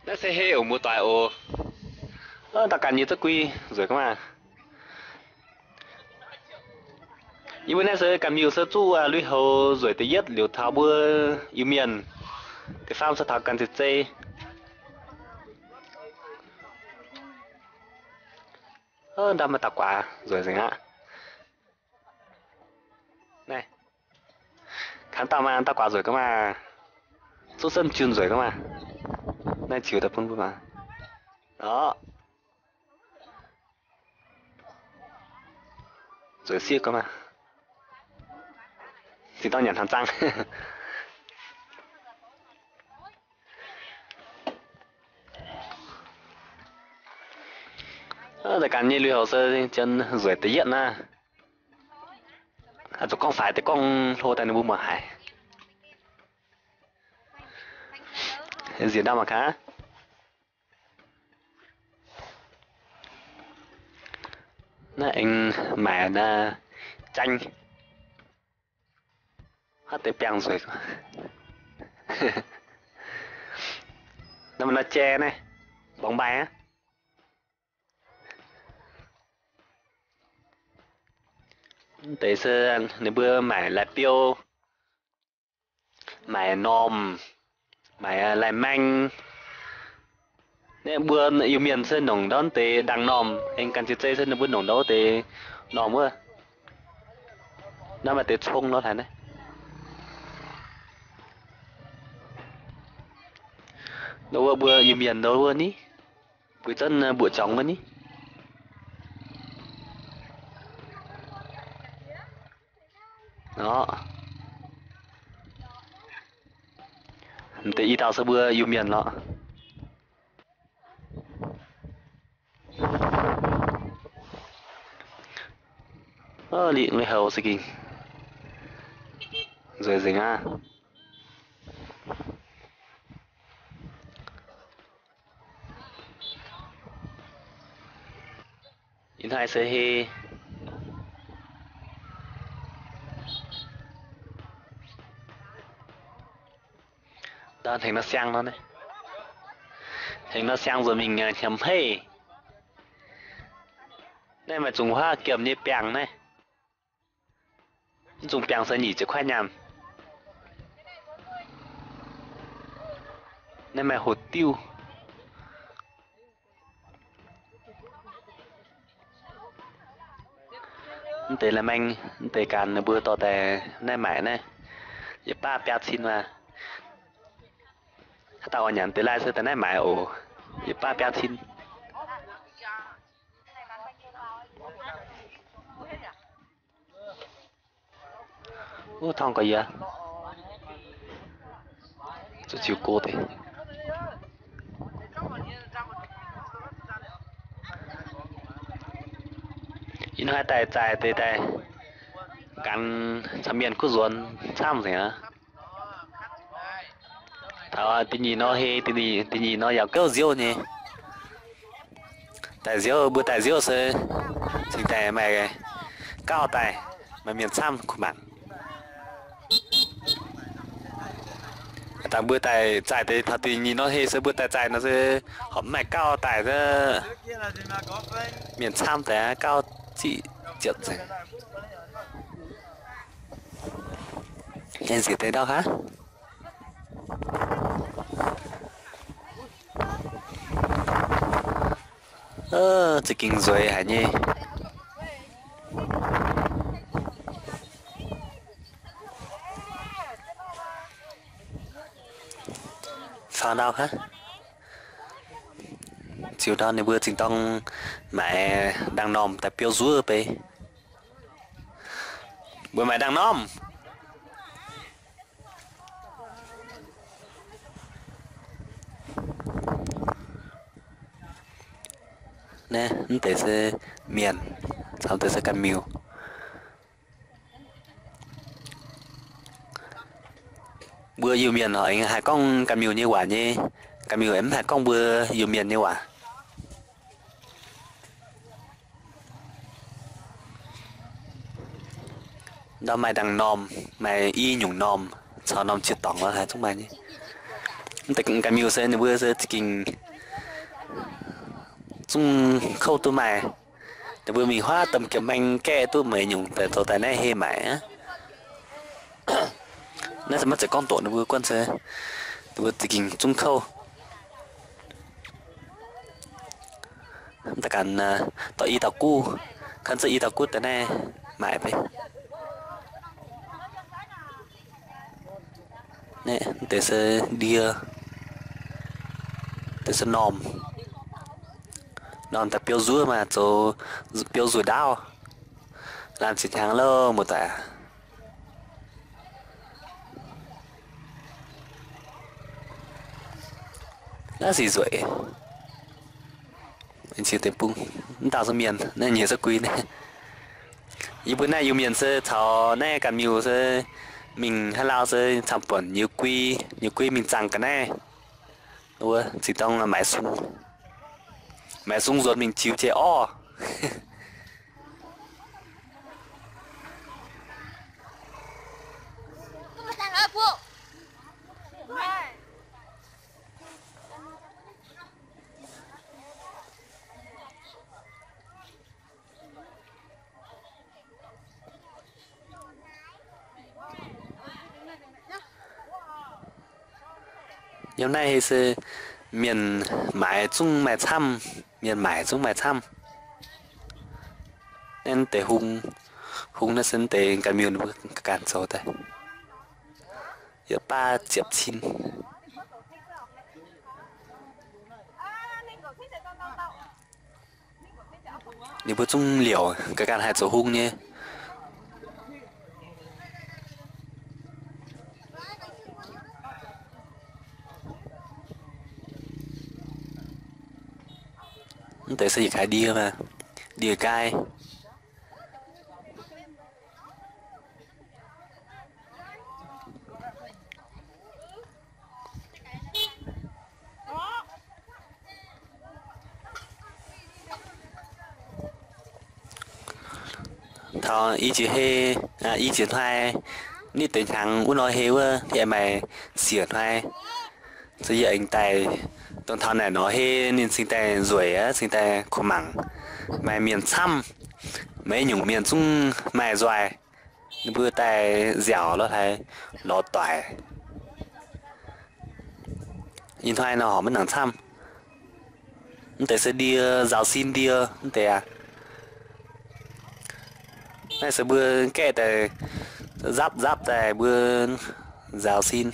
Nó sẽ hệ ở một toài ồ. Ta cần như tất quy rồi các bạn. Nhưng bên này sẽ cần nhiều sơ chu lũy hầu rồi tới yết liều tháo bữa yêu miền. Cái farm sẽ tháo cần thịt dây. Đã mà tạc quả rồi rồi ạ. Này. Khán tạo mà tạc quả rồi các bạn. Số sân chuyên rồi các bạn. Này chiều tập phương mà. Đó. Rồi siêu các bạn. Thì tao nhận thằng trăng. Tại cả như lưu hồ sơ chân rưỡi tới hiện na. Tụi con phải tới con thô tại nó bùm mà hải. Diễn đâu mà khá. Nè anh mẹ na chanh. Hết tới bèng rồi. Nó mà nó che này. Bóng bay á. Tại sao nếu bữa mày lại tiêu. Mày nòm. Mày lại manh. Nếu bữa yêu miền sẽ nồng đón tới đằng nòm. Anh cần chữ chơi sẽ bữa nồng đó tới nòm quá. Nó mà tới冲nó thành đấy. Đâu bữa yêu miền đâu luôn ý. Bữa chân bữa chóng luôn ý. Đó. Tế y tao sẽ bữa yêu miền đó. Liện với hầu sẽ kinh. Rồi dính á. In hai sẽ hê. Đó thành nó sang nó đấy. Thành nó sang rồi mình chấm hê. Đây mà dùng hoa kiểm như bèng này. Dùng bèng sẽ nhỉ chứ khoai nhằm. Đây mà hột tiêu. Thế là mình thế càn bữa to tè này mãi này. Giờ ba bẹt xin mà. Tao nhận tới lại sẽ tới này mãi ổ. Giờ ba bẹt xin. Ô thong có gì à? Chú chịu cô thế. In hai tay tay tay tay. Cắn chăm miền cứ ruồn chăm gì hả? Thảo tí nhì nó hê tí nhì nó dạo kéo diêu nhỉ. Tại diêu bữa tại diêu sẽ chính tại mày cao tài mà miền chăm của bạn. Ta bữa tại chạy thì thật thì nhìn nó hê sẽ bữa tại chạy nó sẽ hỏng mày cao tài ra miền chăm tại cao chị chuyện gì. Em gì tới đâu hả? Chỉ kinh rồi hả nhỉ? Sao đâu hả? Chiều đó này vừa chính tông mẹ đang nòm tại piêu rúa bê. Bữa mẹ đang nòm. Nè, nó tới sẽ miền, xong tới sẽ cắn miêu. Bữa yêu miền hỏi hai con cắn miêu như quả nhé. Cắn miêu em hai con bữa yêu miền như quả. Đó mày đang nòm, mày y nhung nòm, sao nòm chết tổng đó hả chúng mày nhé. แต่กันมิวเซนเบอร์เซกิงจุงเข้าตัวใหม่แต่เบอร์มีhoa tầm kiểu manh kẹ tôi mới nhungแต่ตัวแต่này hề mãi á nó sẽ mất chỉ con tổ nó vừa quan sẽ vừaกิงจุงเข้าแต่กันต่ออีตากู้คันจะอีตากู้แต่แน่หมายไปเนี่ยแต่เสเดียแต่เสนอมแต่เปียวซัวมาโจเปียวซัวดาวlàm chỉ tháng lơ một tạ là gì rồi anh chỉ tiền bung tạo ra miền nên nhiều rất quý này ý bữa nay nhiều miền sơ thọ này cả nhiều sơ mình hay lao sơ thằng bẩn nhiều quý mình chẳng cái này đúng không chỉ tông là mày sung ruột mình chịu chế o hôm nay thì是miền买中买参miền买中买参nên để hung nó sinh để cái miền nó cản số đây giờ 3.9你不中了个干还做红呢แต่สิขายดีมาดีกายทออีจีเฮอีจีไทยนี่เป็นทางอุ้นอยเฮว่าที่ไอ้ไม่เสียไทยจะยิ่งแต่ตอนทางไหนเนาะเฮนี่สิ่งแต่รวยอะสิ่งแต่ขมังไม่เมียนซ้ำไม่หยุ่งเมียนจุ้งไม่รวยนี่เพื่อแต่เสียวแล้วไทยรอต่อยยินไทยเนาะมันหนังซ้ำแต่เสียเดียราวซินเดียแต่này sẽ bữa kẹt tại giáp tại bữa rào xin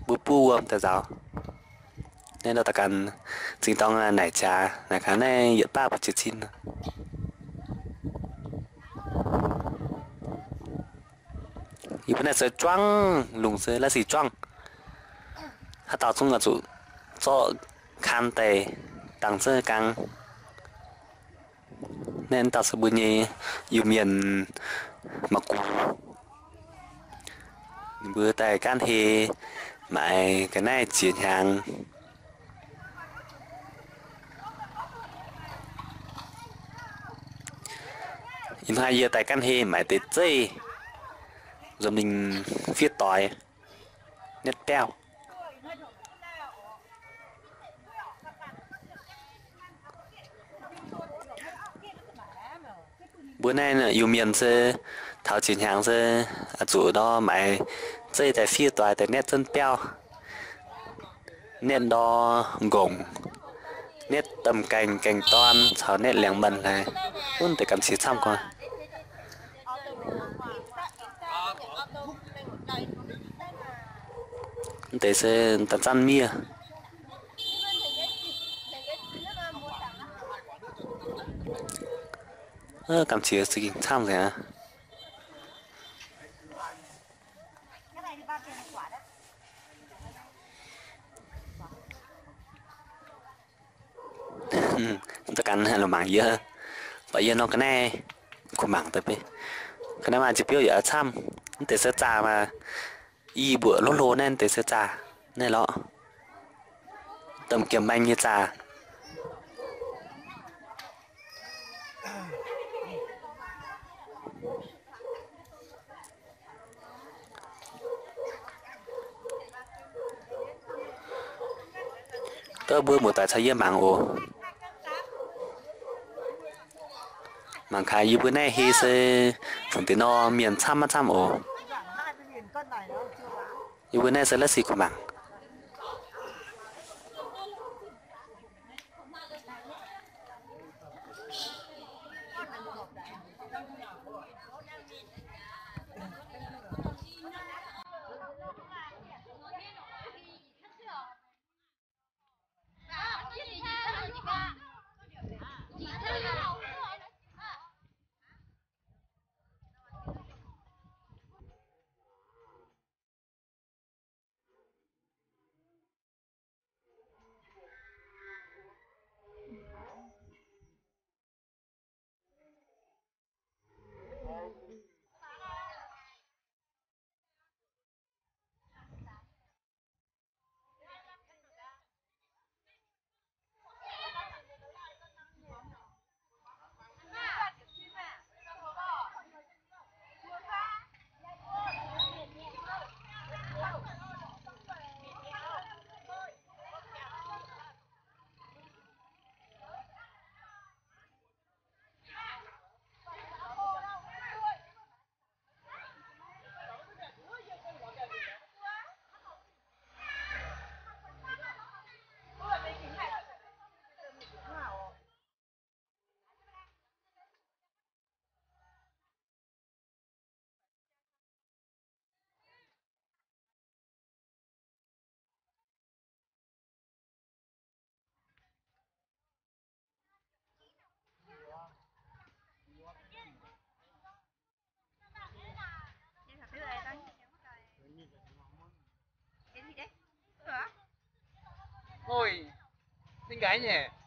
bữa pu không tại rào nên là ta cần chính tông là nải trà là khá này hiện ba bật xin thì bữa này sẽ choang lùng sẽ là gì choang hắn tạo chung là chủ cho khăn tề đằng sơ căng nên tạo sự bữa nhì yêu miền mặc cũ bữa tại can hề mãi cái này chuyển hàng in hai giờ tại can hề mãi tết dây rồi mình viết tỏi nét teo bữa nay là yêu miền sẽ thảo chuyển hàng sẽ chủ đó mày dây tại phía tòa tại nét chân beo nét đó gồng nét tầm cành toan thảo nét lẻng bần này luôn tại cảm xí xăm con để sẽ tận chăn mía cảm xí sự kiện xăm rồi hả tất cả là mảng dơ vậy giờ nó cái này của mảng tới cái này mà chỉ biểu giờ xăm để sơ trà mà y bữa lố nên để sơ trà này lọ tầm kiểm banh như trà tớ bữa một tại sao yên mạng ồ mạng khai như bữa nay hi sẽ phần tiền nó miền trăm ồ như bữa nay sẽ là gì của mạng Ôi, xinh gái nhỉ?